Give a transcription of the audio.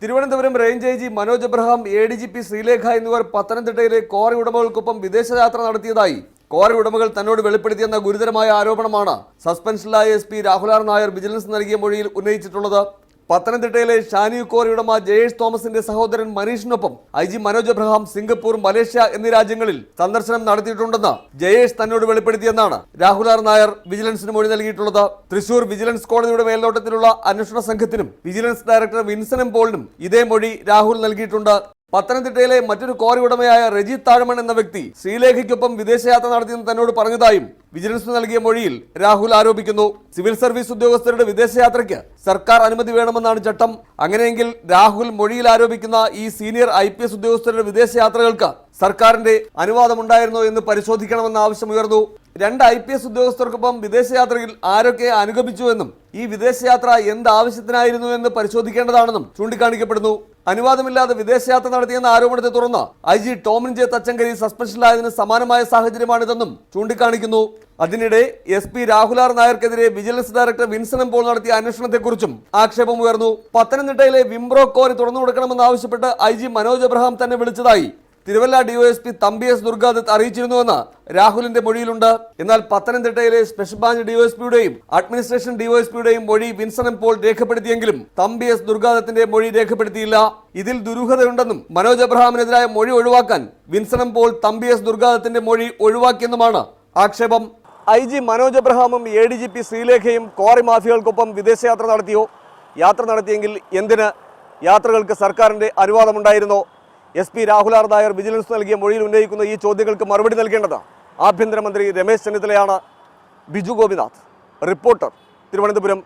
Thiruvananthapuram range I G Manoj Abraham, ADGP Sreelekha എന്നിവർ പത്തനംതിട്ടയിലെ quarry ഉടമകൾക്കൊപ്പം വിദേശയാത്ര നടത്തിയതായി ക്വാറി ഉടമകൾ തന്നോട് വെളിപ്പെടുത്തിയെന്ന ഗുരുതരമായ ആരോപണമാണ് സസ്പെൻഷനിലായ SP Rahul R Nair vigilance നൽകിയ മൊഴിയിൽ ഉന്നയിച്ചിട്ടുള്ളത്. പത്തനംതിട്ടയിലെ ഷാനി ക്വാറി ഉടമ ജയേഷ് തോമസിന്റെ സഹോദരൻ മനീഷിനൊപ്പം IG Manoj Abraham Singapore, Malaysia എന്നീ രാജ്യങ്ങളിൽ സന്ദർശനം നടത്തിയിട്ടുണ്ടെന്ന് ജയേഷ് തന്നോട് വെളിപ്പെടുത്തിയെന്നാണ് രാഹുൽ ആർ നായർ വിജിലൻസിന് മൊഴി നൽകിയിട്ടുള്ളത്. തൃശൂർ വിജിലൻസ് കോടതിയുടെ മേൽനോട്ടത്തിലുള്ള അന്വേഷണ സംഘത്തിനും വിജിലൻസ് ഡയറക്ടർ വിൻസൻ എം പോളിനും ഇതേ മൊഴി രാഹുൽ നൽകിയിട്ടുണ്ട്. പത്തനംതിട്ടയിലെ മറ്റൊരു ക്വാറി ഉടമയായ രജിത് താഴമൺ എന്ന വ്യക്തി ശ്രീലേഖയ്ക്കൊപ്പം വിദേശയാത്ര നടത്തിയെന്ന് തന്നോട് പറഞ്ഞതായും വിജിലൻസ് നൽകിയ മൊഴിയിൽ രാഹുൽ ആരോപിക്കുന്നു. സിവിൽ സർവീസ് ഉദ്യോഗസ്ഥരുടെ വിദേശയാത്രയ്ക്ക് സർക്കാർ അനുമതി വേണമെന്നാണ് ചട്ടം. അങ്ങനെയെങ്കിൽ രാഹുൽ മൊഴിയിൽ ആരോപിക്കുന്ന ഈ സീനിയർ IPS ഉദ്യോഗസ്ഥരുടെ വിദേശയാത്രകൾക്ക് സർക്കാരിന്റെ അനുവാദമുണ്ടായിരുന്നോ എന്ന് പരിശോധിക്കണമെന്ന ആവശ്യമുയർന്നു. 2 IPS ഉദ്യോഗസ്ഥർക്കൊപ്പം വിദേശയാത്രയിൽ ആരൊക്കെ അനുഗമിച്ചുവെന്നും ഈ വിദേശയാത്ര എന്ത് ആവശ്യത്തിനായിരുന്നു എന്ന് പരിശോധിക്കേണ്ടതാണെന്നും ചൂണ്ടിക്കാണിക്കപ്പെടുന്നു. അനുവാദമില്ലാതെ വിദേശയാത്ര നടത്തിയെന്ന ആരോപണത്തെ തുടർന്ന് IG ടോമിൻ ജെ തച്ചങ്കരി സസ്പെൻഷനിലായതിന് സമാനമായ സാഹചര്യമാണിതെന്നും ചൂണ്ടിക്കാണിക്കുന്നു. അതിനിടെ SP രാഹുൽ ആർ നായർക്കെതിരെ vigilance director Vinson M Paul നടത്തിയ അന്വേഷണത്തെക്കുറിച്ചും ആക്ഷേപമുയർന്നു. പത്തനംതിട്ടയിലെ വിംബ്രോ ക്വാറി തുറന്നു കൊടുക്കണമെന്നാവശ്യപ്പെട്ട് IG മനോജ് എബ്രഹാം തന്നെ വിളിച്ചതായി തിരുവല്ല DOSP തമ്പി S ദുർഗാദത്ത് അറിയിച്ചിരുന്നുവെന്ന് രാഹുലിന്റെ മൊഴിയിലുണ്ട്. എന്നാൽ പത്തനംതിട്ടയിലെ സ്പെഷ്യൽ ബ്രാഞ്ച് DOSPയുടെയും അഡ്മിനിസ്ട്രേഷൻ DOSPയുടെയും മൊഴി വിൻസൻ എം പോൾ രേഖപ്പെടുത്തിയെങ്കിലും തമ്പി S ദുർഗാദത്തിന്റെ മൊഴി രേഖപ്പെടുത്തിയില്ല. ഇതിൽ ദുരൂഹതയുണ്ടെന്നും മനോജ് എബ്രഹാമിനെതിരായ മൊഴി ഒഴിവാക്കാൻ വിൻസൻ എം പോൾ തമ്പി S ദുർഗാദത്തിന്റെ മൊഴി ഒഴിവാക്കിയെന്നുമാണ് ആക്ഷേപം. IG മനോജ് എബ്രഹാമും ADGP ശ്രീലേഖയും ക്വാറി മാഫിയകൾക്കൊപ്പം വിദേശയാത്ര നടത്തിയോ? യാത്ര നടത്തിയെങ്കിൽ എന്തിന്? യാത്രകൾക്ക് സർക്കാരിന്റെ അനുവാദമുണ്ടായിരുന്നോ? SP Rahul R Nair vigilance നൽകിയ മൊഴിയിൽ ഉന്നയിക്കുന്ന ഈ ചോദ്യങ്ങൾക്ക് മറുപടി നൽകേണ്ടത് ആഭ്യന്തരമന്ത്രി രമേശ് ചെന്നിത്തലയാണ്. ബിജു ഗോപിനാഥ്, റിപ്പോർട്ടർ, തിരുവനന്തപുരം.